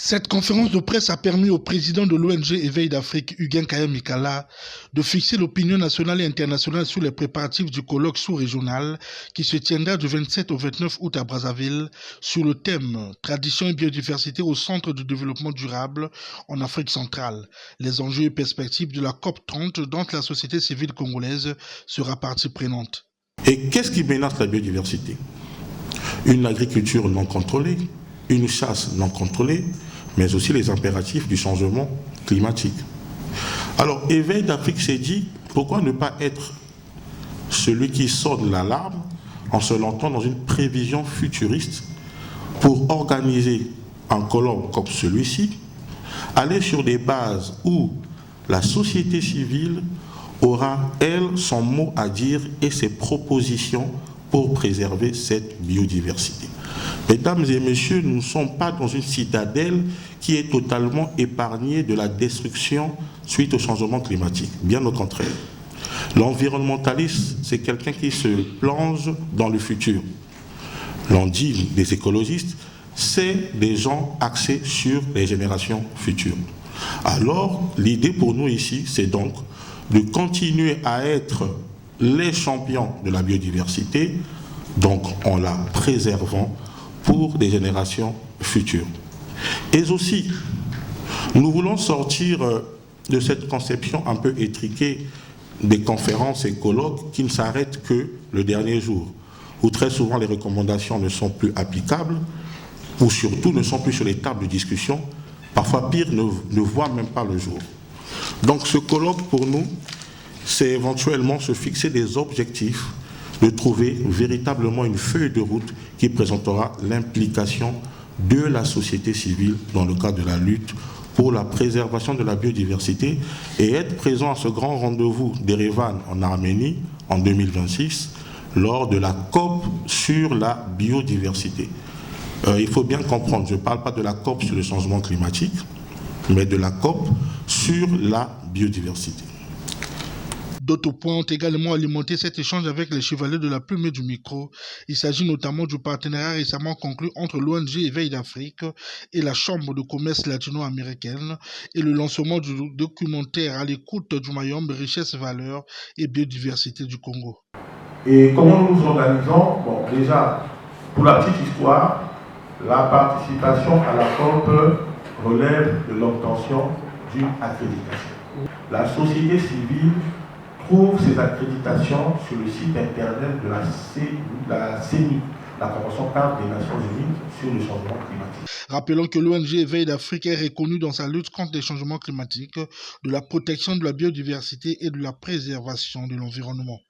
Cette conférence de presse a permis au président de l'ONG Éveil d'Afrique, Huguin Kaya Mikala, de fixer l'opinion nationale et internationale sur les préparatifs du colloque sous-régional qui se tiendra du 27 au 29 août à Brazzaville sur le thème « Tradition et biodiversité au centre du développement durable en Afrique centrale ». Les enjeux et perspectives de la COP 30 dont la société civile congolaise sera partie prenante. Et qu'est-ce qui menace la biodiversité? Une agriculture non contrôlée, une chasse non contrôlée, mais aussi les impératifs du changement climatique. Alors, Éveil d'Afrique s'est dit, pourquoi ne pas être celui qui sonne l'alarme en se lançant dans une prévision futuriste pour organiser un colloque comme celui-ci, aller sur des bases où la société civile aura, elle, son mot à dire et ses propositions pour préserver cette biodiversité. Mesdames et messieurs, nous ne sommes pas dans une citadelle qui est totalement épargnée de la destruction suite au changement climatique. Bien au contraire. L'environnementaliste, c'est quelqu'un qui se plonge dans le futur. L'on dit des écologistes, c'est des gens axés sur les générations futures. Alors, l'idée pour nous ici, c'est donc de continuer à être les champions de la biodiversité, donc en la préservant pour des générations futures. Et aussi, nous voulons sortir de cette conception un peu étriquée des conférences et colloques qui ne s'arrêtent que le dernier jour, où très souvent les recommandations ne sont plus applicables, ou surtout ne sont plus sur les tables de discussion, parfois pire, ne voient même pas le jour. Donc ce colloque pour nous, c'est éventuellement se fixer des objectifs, de trouver véritablement une feuille de route qui présentera l'implication de la société civile dans le cadre de la lutte pour la préservation de la biodiversité et être présent à ce grand rendez-vous d'Erevan en Arménie en 2026 lors de la COP sur la biodiversité. Il faut bien comprendre, je ne parle pas de la COP sur le changement climatique, mais de la COP sur la biodiversité. D'autres points ont également alimenté cet échange avec les chevaliers de la plume et du micro. Il s'agit notamment du partenariat récemment conclu entre l'ONG Éveil d'Afrique et la Chambre de commerce latino-américaine et le lancement du documentaire à l'écoute du Mayombe, richesse, valeurs et biodiversité du Congo. Et comment nous nous organisons? Bon, déjà, pour la petite histoire, la participation à la COP relève de l'obtention d'une accréditation. La société civile trouve ces accréditations sur le site internet de la CENI, la Convention cadre des Nations Unies sur le changement climatique. Rappelons que l'ONG Éveil d'Afrique est reconnue dans sa lutte contre les changements climatiques, de la protection de la biodiversité et de la préservation de l'environnement.